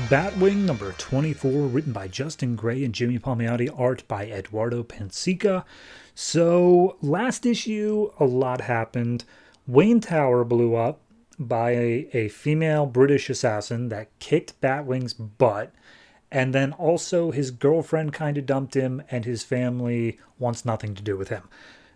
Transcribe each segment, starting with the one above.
Batwing number 24, written by Justin Gray and Jimmy Palmiotti, art by Eduardo Pensica. So, last issue, a lot happened. Wayne Tower blew up by a female British assassin that kicked Batwing's butt. And then also his girlfriend kind of dumped him, and his family wants nothing to do with him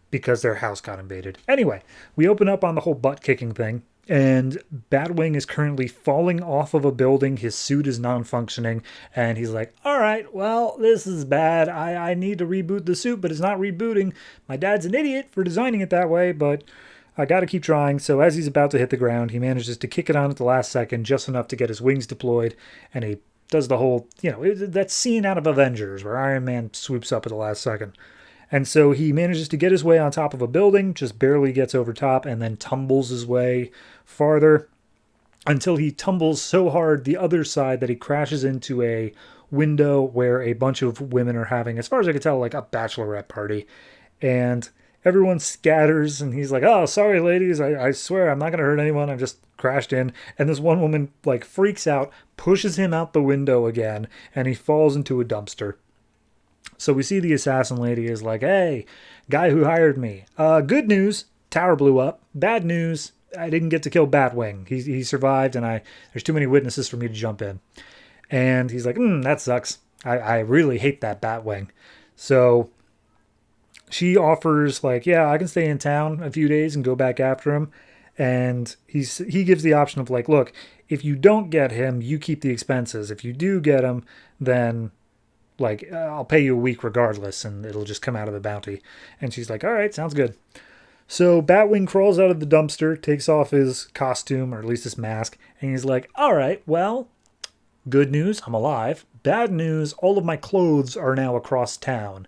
because their house got invaded. Anyway, we open up on the whole butt kicking thing. And Batwing is currently falling off of a building. His suit is non-functioning. And he's like, all right, well, this is bad. I need to reboot the suit, but it's not rebooting. My dad's an idiot for designing it that way, but I got to keep trying. So as he's about to hit the ground, he manages to kick it on at the last second, just enough to get his wings deployed. And he does the whole, that scene out of Avengers where Iron Man swoops up at the last second. And so he manages to get his way on top of a building, just barely gets over top, and then tumbles his way farther until he tumbles so hard the other side that he crashes into a window where a bunch of women are having, as far as I can tell, like a bachelorette party. And everyone scatters, and he's like, oh, sorry, ladies, I swear I'm not going to hurt anyone. I just crashed in. And this one woman, like, freaks out, pushes him out the window again, and he falls into a dumpster. So we see the assassin lady is like, hey, guy who hired me. Good news, tower blew up. Bad news, I didn't get to kill Batwing. He survived, and there's too many witnesses for me to jump in. And he's like, that sucks. I really hate that Batwing. So she offers, like, yeah, I can stay in town a few days and go back after him. And he gives the option of, like, look, if you don't get him, you keep the expenses. If you do get him, then, like, I'll pay you a week regardless, and it'll just come out of the bounty. And she's like, all right, sounds good. So Batwing crawls out of the dumpster, takes off his costume, or at least his mask, and he's like, all right, well, good news, I'm alive. Bad news, all of my clothes are now across town.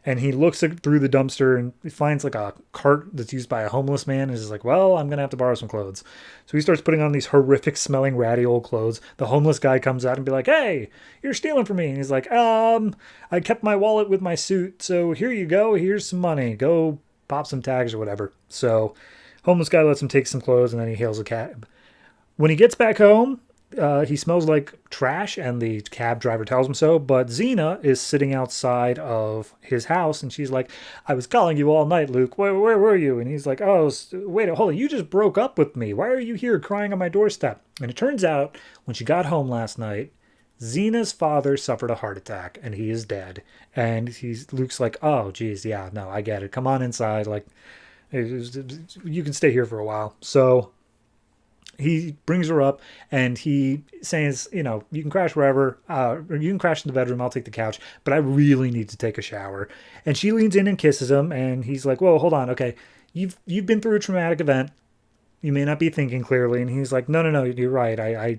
And he looks through the dumpster and he finds like a cart that's used by a homeless man. And he's like, well, I'm going to have to borrow some clothes. So he starts putting on these horrific smelling ratty old clothes. The homeless guy comes out and be like, hey, you're stealing from me. And he's like, I kept my wallet with my suit. So here you go. Here's some money. Go pop some tags or whatever. So homeless guy lets him take some clothes and then he hails a cab. When he gets back home, he smells like trash, and the cab driver tells him so, but Xena is sitting outside of his house, and she's like, I was calling you all night, Luke. Where were you? And he's like, oh, wait, hold on, you just broke up with me. Why are you here crying on my doorstep? And it turns out, when she got home last night, Xena's father suffered a heart attack, and he is dead. And Luke's like, oh, geez, yeah, no, I get it. Come on inside. Like, you can stay here for a while. So he brings her up and he says, you can crash wherever, or you can crash in the bedroom, I'll take the couch, but I really need to take a shower. And she leans in and kisses him, and he's like, whoa, hold on, okay, you've been through a traumatic event, you may not be thinking clearly. And he's like, no, you're right,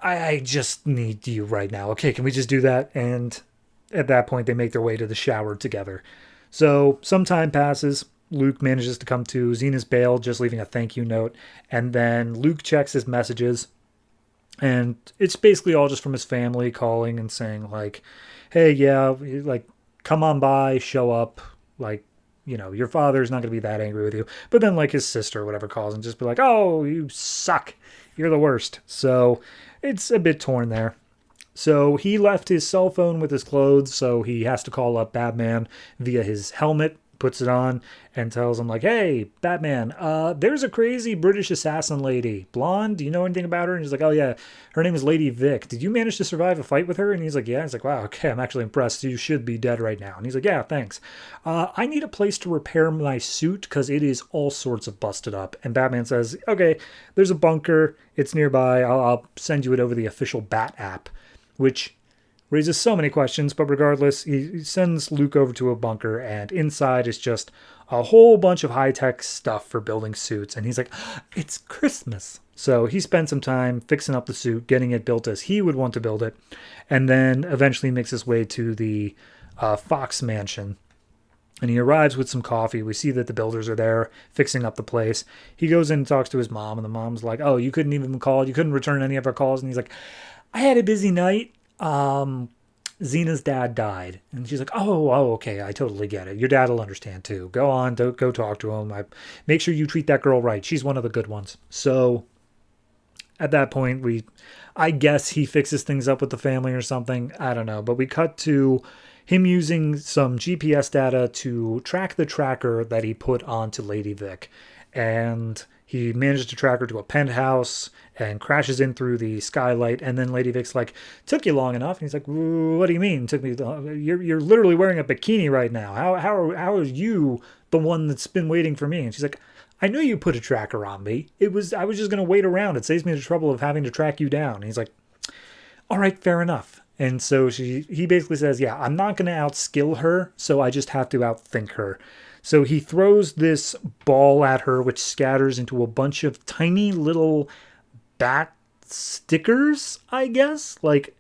I just need you right now. Okay, can we just do that? And at that point, they make their way to the shower together. So some time passes. Luke manages to come to Xena's bail, just leaving a thank you note. And then Luke checks his messages. And it's basically all just from his family calling and saying, like, hey, yeah, like, come on by, show up. Like, your father's not going to be that angry with you. But then, like, his sister or whatever calls and just be like, oh, you suck. You're the worst. So it's a bit torn there. So he left his cell phone with his clothes, so he has to call up Batman via his helmet, puts it on, and tells him, like, hey, Batman, there's a crazy British assassin lady. Blonde, do you know anything about her? And he's like, oh, yeah, her name is Lady Vic. Did you manage to survive a fight with her? And he's like, yeah. He's like, wow, okay, I'm actually impressed. You should be dead right now. And he's like, yeah, thanks. I need a place to repair my suit because it is all sorts of busted up. And Batman says, okay, there's a bunker. It's nearby. I'll send you it over the official Bat app, which raises so many questions, but regardless, he sends Luke over to a bunker, and inside is just a whole bunch of high-tech stuff for building suits, and he's like, it's Christmas. So he spends some time fixing up the suit, getting it built as he would want to build it, and then eventually makes his way to the Fox mansion. And he arrives with some coffee. We see that the builders are there fixing up the place. He goes in and talks to his mom, and the mom's like, oh, you couldn't even call? You couldn't return any of our calls? And he's like, I had a busy night. Xena's dad died. And she's like, oh, okay, I totally get it. Your dad will understand too. Go on, go talk to him. Make sure you treat that girl right. She's one of the good ones. So at that point, I guess he fixes things up with the family or something. I don't know. But we cut to him using some GPS data to track the tracker that he put onto Lady Vic. And he manages to track her to a penthouse and crashes in through the skylight. And then Lady Vic's like, took you long enough. And he's like, what do you mean? Took me? You're literally wearing a bikini right now. How are you the one that's been waiting for me? And she's like, I knew you put a tracker on me. I was just going to wait around. It saves me the trouble of having to track you down. And he's like, all right, fair enough. And so he basically says, yeah, I'm not going to outskill her, so I just have to outthink her. So he throws this ball at her, which scatters into a bunch of tiny little bat stickers, I guess, like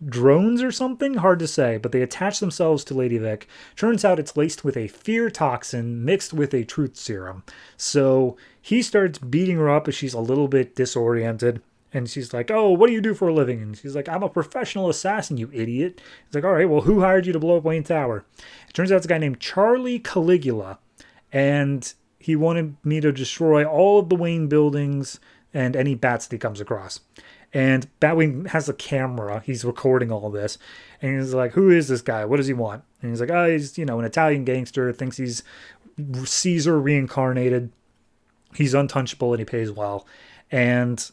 drones or something. Hard to say, but they attach themselves to Lady Vic. Turns out it's laced with a fear toxin mixed with a truth serum. So he starts beating her up as she's a little bit disoriented. And she's like, oh, what do you do for a living? And she's like, I'm a professional assassin, you idiot. He's like, all right, well, who hired you to blow up Wayne Tower? It turns out it's a guy named Charlie Caligula. And he wanted me to destroy all of the Wayne buildings and any bats that he comes across. And Batwing has a camera. He's recording all this. And he's like, who is this guy? What does he want? And he's like, oh, he's, an Italian gangster. Thinks he's Caesar reincarnated. He's untouchable and he pays well. And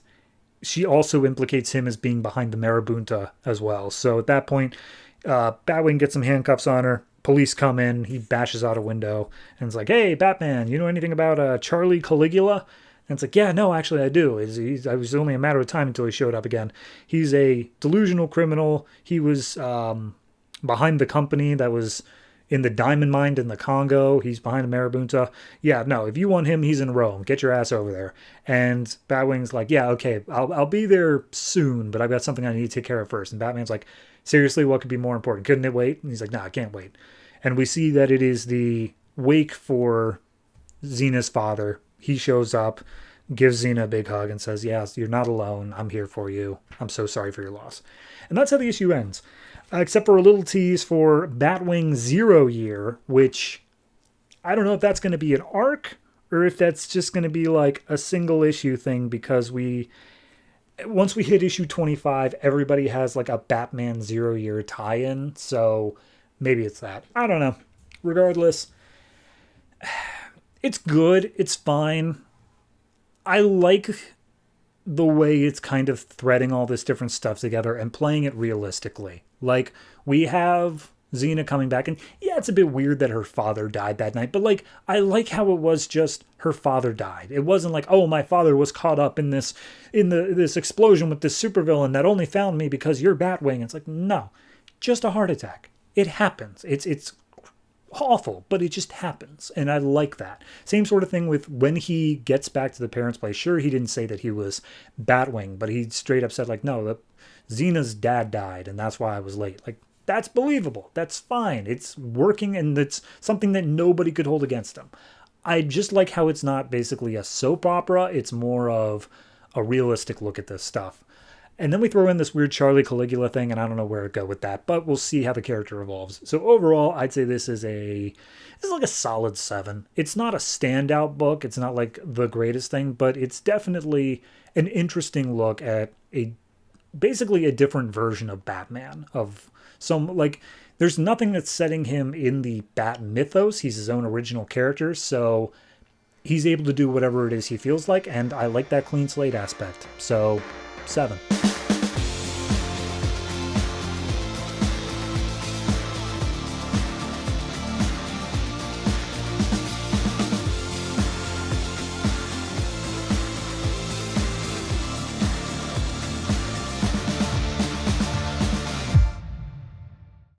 she also implicates him as being behind the Marabunta as well. So at that point, Batwing gets some handcuffs on her. Police come in. He bashes out a window. And it's like, hey, Batman, you know anything about Charlie Caligula? And it's like, yeah, no, actually I do. It was only a matter of time until he showed up again. He's a delusional criminal. He was behind the company that was in the diamond mine in the Congo. He's behind the Marabunta. Yeah, no, if you want him, he's in Rome. Get your ass over there. And Batwing's like, yeah, okay, I'll be there soon, but I've got something I need to take care of first. And Batman's like, seriously, what could be more important? Couldn't it wait? And he's like, no, I can't wait. And we see that it is the wake for Xena's father. He shows up, gives Xena a big hug and says, yes, you're not alone. I'm here for you. I'm so sorry for your loss. And that's how the issue ends. Except for a little tease for Batwing 0 Year, which I don't know if that's going to be an arc or if that's just going to be like a single issue thing, because once we hit issue 25, everybody has like a Batman 0 Year tie-in. So maybe it's that. I don't know. Regardless, it's good. It's fine. I like the way it's kind of threading all this different stuff together and playing it realistically. Like, we have Xena coming back, and yeah, it's a bit weird that her father died that night, but like, I like how it was just her father died. It wasn't like, oh, my father was caught up in this explosion with this supervillain that only found me because you're Batwing. It's like, no, just a heart attack. It happens. It's awful, but it just happens, and I like that. Same sort of thing with when he gets back to the parents' place. Sure, he didn't say that he was Batwing, but he straight up said, like, no, Xena's dad died, and that's why I was late. Like, that's believable. That's fine. It's working, and it's something that nobody could hold against him. I just like how it's not basically a soap opera. It's more of a realistic look at this stuff. And then we throw in this weird Charlie Caligula thing, and I don't know where to go with that, but we'll see how the character evolves. So overall, I'd say this is like a solid 7. It's not a standout book. It's not like the greatest thing, but it's definitely an interesting look at basically a different version of Batman. There's nothing that's setting him in the Bat mythos. He's his own original character, so he's able to do whatever it is he feels like, and I like that clean slate aspect. So, 7.